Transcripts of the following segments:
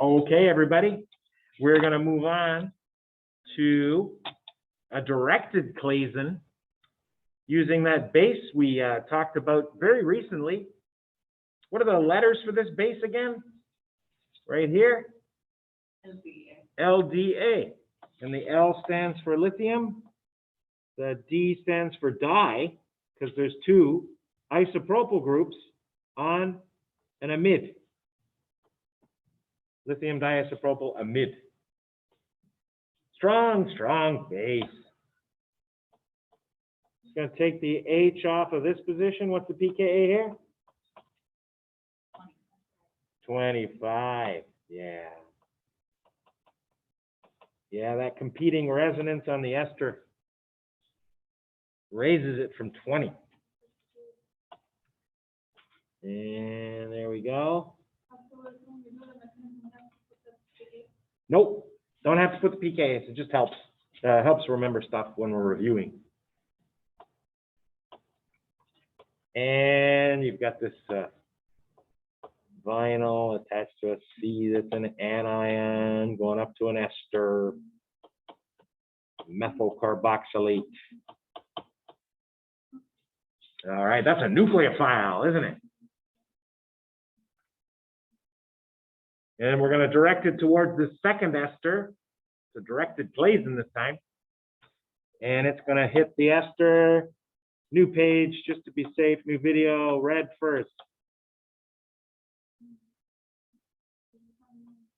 Okay, everybody, we're going to move on to a directed Claisen using that base we talked about very recently. What are the letters for this base again? Right here. LDA. And the L stands for lithium. The D stands for di, because there's two isopropyl groups on an amide. Lithium diisopropyl amide. Strong, strong base. It's going to take the H off of this position. What's the pKa here? 25. Yeah. Yeah, that competing resonance on the ester raises it from 20. And there we go. Nope, don't have to put the pKa. It just helps. Helps remember stuff when we're reviewing. And you've got this vinyl attached to a C that's an anion going up to an ester, methyl carboxylate. All right, that's a nucleophile, isn't it? And we're going to direct it towards the second ester. It's a directed Claisen this time. And it's going to hit the ester. New page, just to be safe. New video, red first.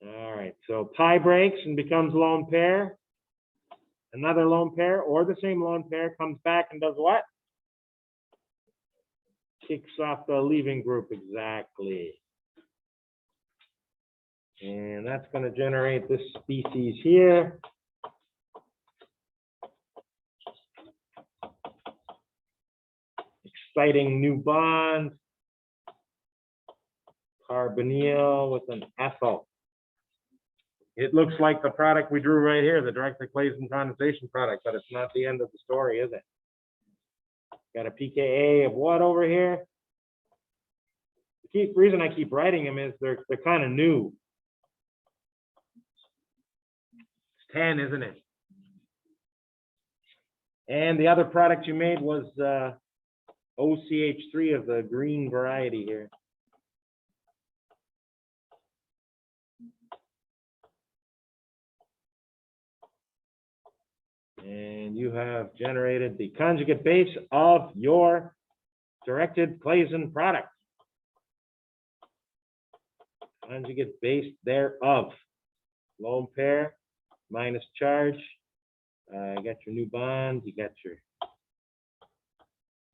All right, so pi breaks and becomes lone pair. Another lone pair or the same lone pair comes back and does what? Kicks off the leaving group, exactly. And that's going to generate this species here. Exciting new bond. Carbonyl with an ethyl. It looks like the product we drew right here, the directed Claisen condensation product, but it's not the end of the story, is it? Got a pKa of what over here? The reason I keep writing them is they're kind of new. It's 10, isn't it? And the other product you made was OCH3 of the green variety here. And you have generated the conjugate base of your directed Claisen product. Conjugate base thereof. Lone pair, minus charge. You got your new bond. You got your.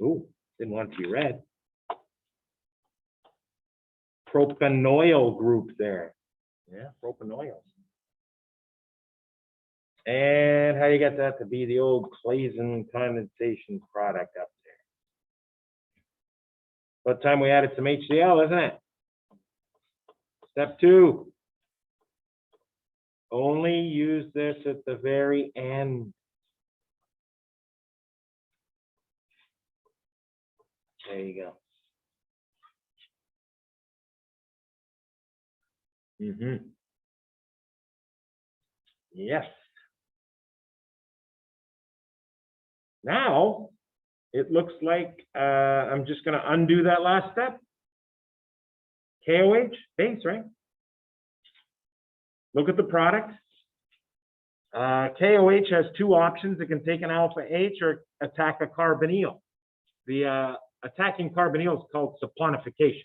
Ooh, didn't want it to be red. Propanoyl group there. Yeah, propanoyl. And how you get that to be the old Claisen condensation product up there. About time we added some HCl, isn't it? Step 2. Only use this at the very end. There you go. Yes. Now, it looks like I'm just going to undo that last step. KOH, base, right? Look at the product. KOH has two options. It can take an alpha H or attack a carbonyl. The attacking carbonyl is called saponification.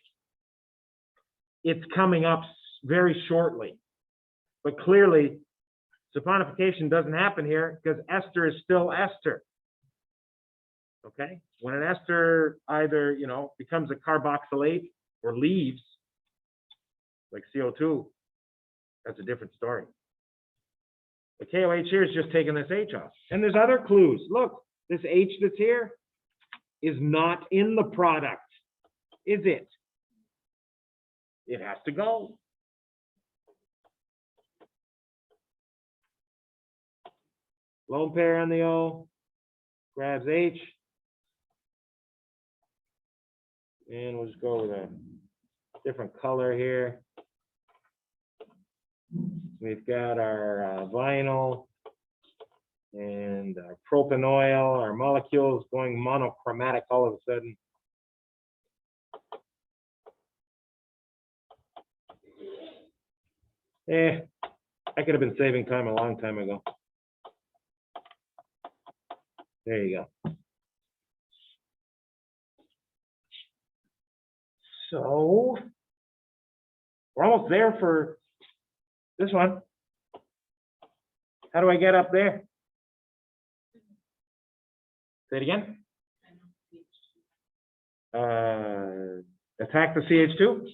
It's coming up very shortly. But clearly, saponification doesn't happen here because ester is still ester. Okay? When an ester either, becomes a carboxylate or leaves, like CO2, that's a different story. The KOH here is just taking this H off. And there's other clues. Look, this H that's here is not in the product, is it? It has to go. Lone pair on the O, grabs H. And we'll just go with a different color here. We've got our vinyl and our propanoil, our molecules going monochromatic all of a sudden. I could have been saving time a long time ago. There you go. So we're almost there for this one. How do I get up there? Say it again. Attack the CH2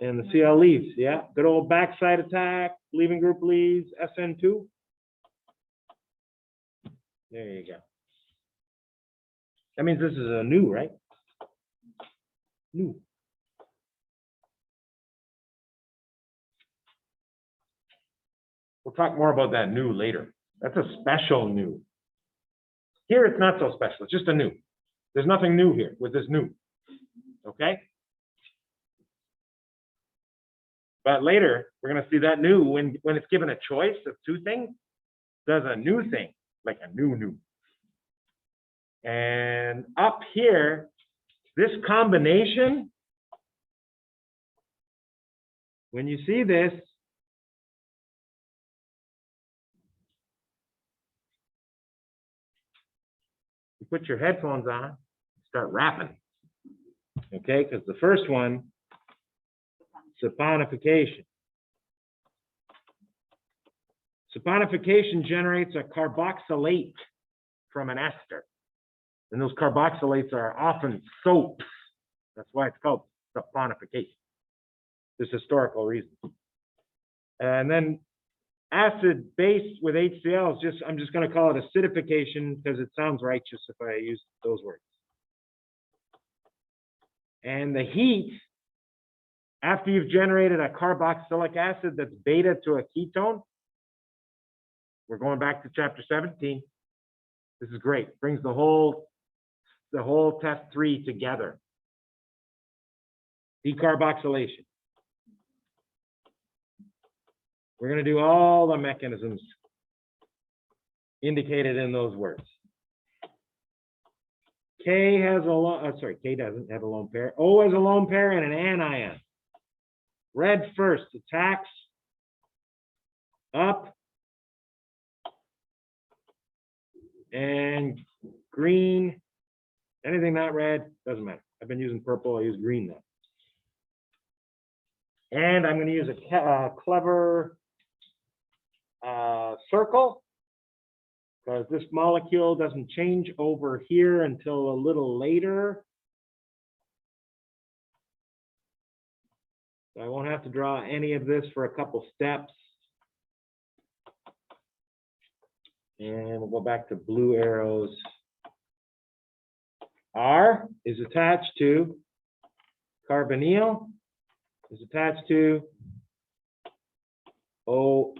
and the CL leaves. Yeah, good old backside attack. Leaving group leaves. SN2. There you go. That means this is a new, right? New. We'll talk more about that new later. That's a special new. Here it's not so special. It's just a new. There's nothing new here with this new. Okay? But later, we're going to see that new when it's given a choice of two things, does a new thing, like a new. And up here, this combination, when you see this, you put your headphones on, start rapping. Okay, because the first one, saponification. Saponification generates a carboxylate from an ester. And those carboxylates are often soaps. That's why it's called saponification. There's historical reasons. And then acid base with HCl is I'm just going to call it acidification because it sounds righteous if I use those words. And the heat, after you've generated a carboxylic acid that's beta to a ketone, we're going back to chapter 17. This is great. Brings the whole test 3 together. Decarboxylation. We're going to do all the mechanisms indicated in those words. K has a K doesn't have a lone pair. O has a lone pair and an anion. Red first attacks up, and green, anything not red, doesn't matter. I've been using purple, I use green now. And I'm going to use a clever circle, because this molecule doesn't change over here until a little later. So I won't have to draw any of this for a couple steps. And we'll go back to blue arrows. R is attached to carbonyl, is attached to OH,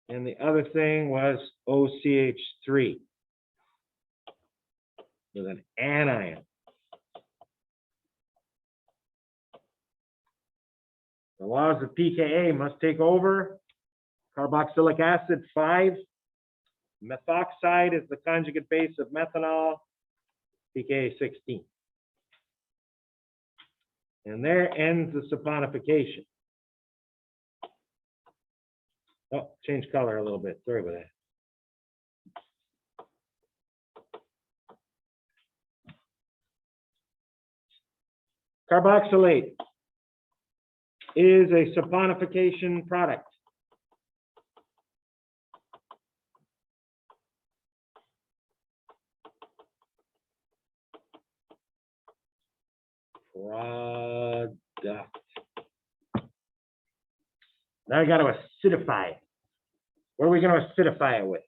and the other thing was OCH3 with an anion. The laws of pKa must take over. Carboxylic acid 5. Methoxide is the conjugate base of methanol. pKa 16. And there ends the saponification. Oh, change color a little bit. Sorry about that. Carboxylate is a saponification product. Product. Now I got to acidify it. What are we going to acidify it with?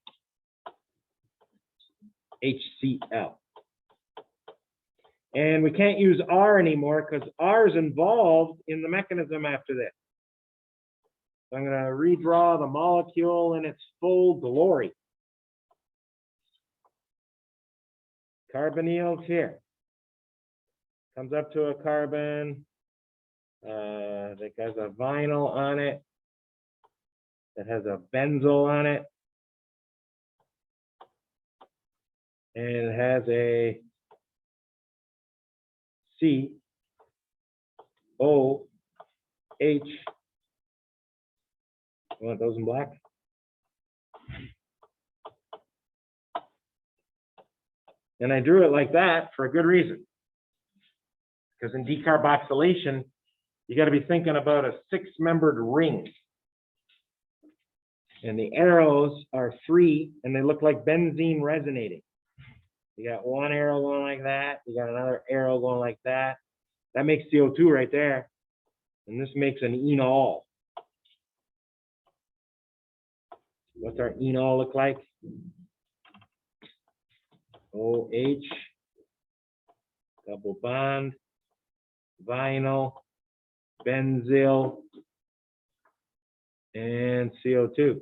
HCl. And we can't use R anymore because R is involved in the mechanism after this. So I'm going to redraw the molecule in its full glory. Carbonyl's here. Comes up to a carbon, that has a vinyl on it, that has a benzyl on it, and it has a COH. You want those in black? And I drew it like that for a good reason. Because in decarboxylation, you got to be thinking about a 6-membered ring. And the arrows are 3, and they look like benzene resonating. You got one arrow going like that. You got another arrow going like that. That makes CO2 right there. And this makes an enol. What's our enol look like? OH, double bond, vinyl, benzyl, and CO2.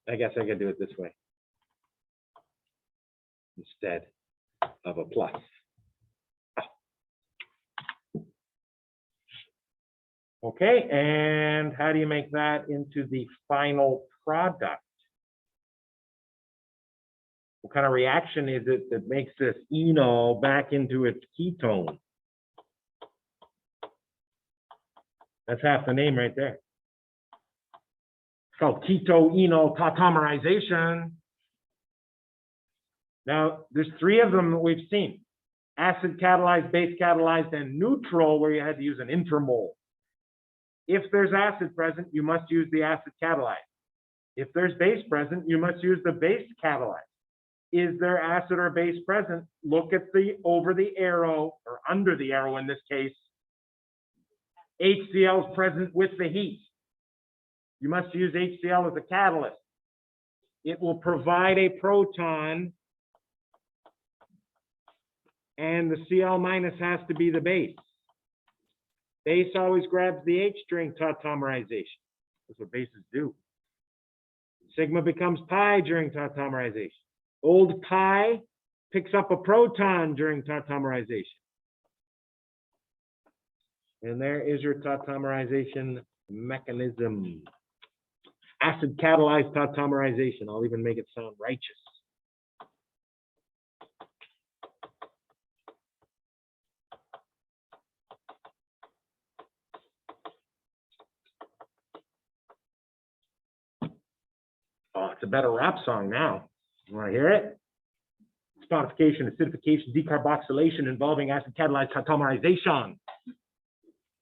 I guess I could do it this way instead of a plus. Okay, and how do you make that into the final product? What kind of reaction is it that makes this enol back into its ketone? That's half the name right there. It's called keto-enol tautomerization. Now, there's 3 of them that we've seen. Acid catalyzed, base catalyzed, and neutral, where you had to use an intermol. If there's acid present, you must use the acid catalyzed. If there's base present, you must use the base catalyzed. Is there acid or base present? Look at the over the arrow, or under the arrow in this case. HCl is present with the heat. You must use HCl as a catalyst. It will provide a proton, and the Cl minus has to be the base. Base always grabs the H during tautomerization. That's what bases do. Sigma becomes pi during tautomerization. Old pi picks up a proton during tautomerization. And there is your tautomerization mechanism. Acid catalyzed tautomerization. I'll even make it sound righteous. Oh, it's a better rap song now. You want to hear it? Sponification, acidification, decarboxylation involving acid catalyzed tautomerization.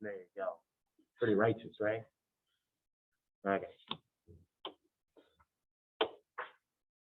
There you go. Pretty righteous, right? Okay.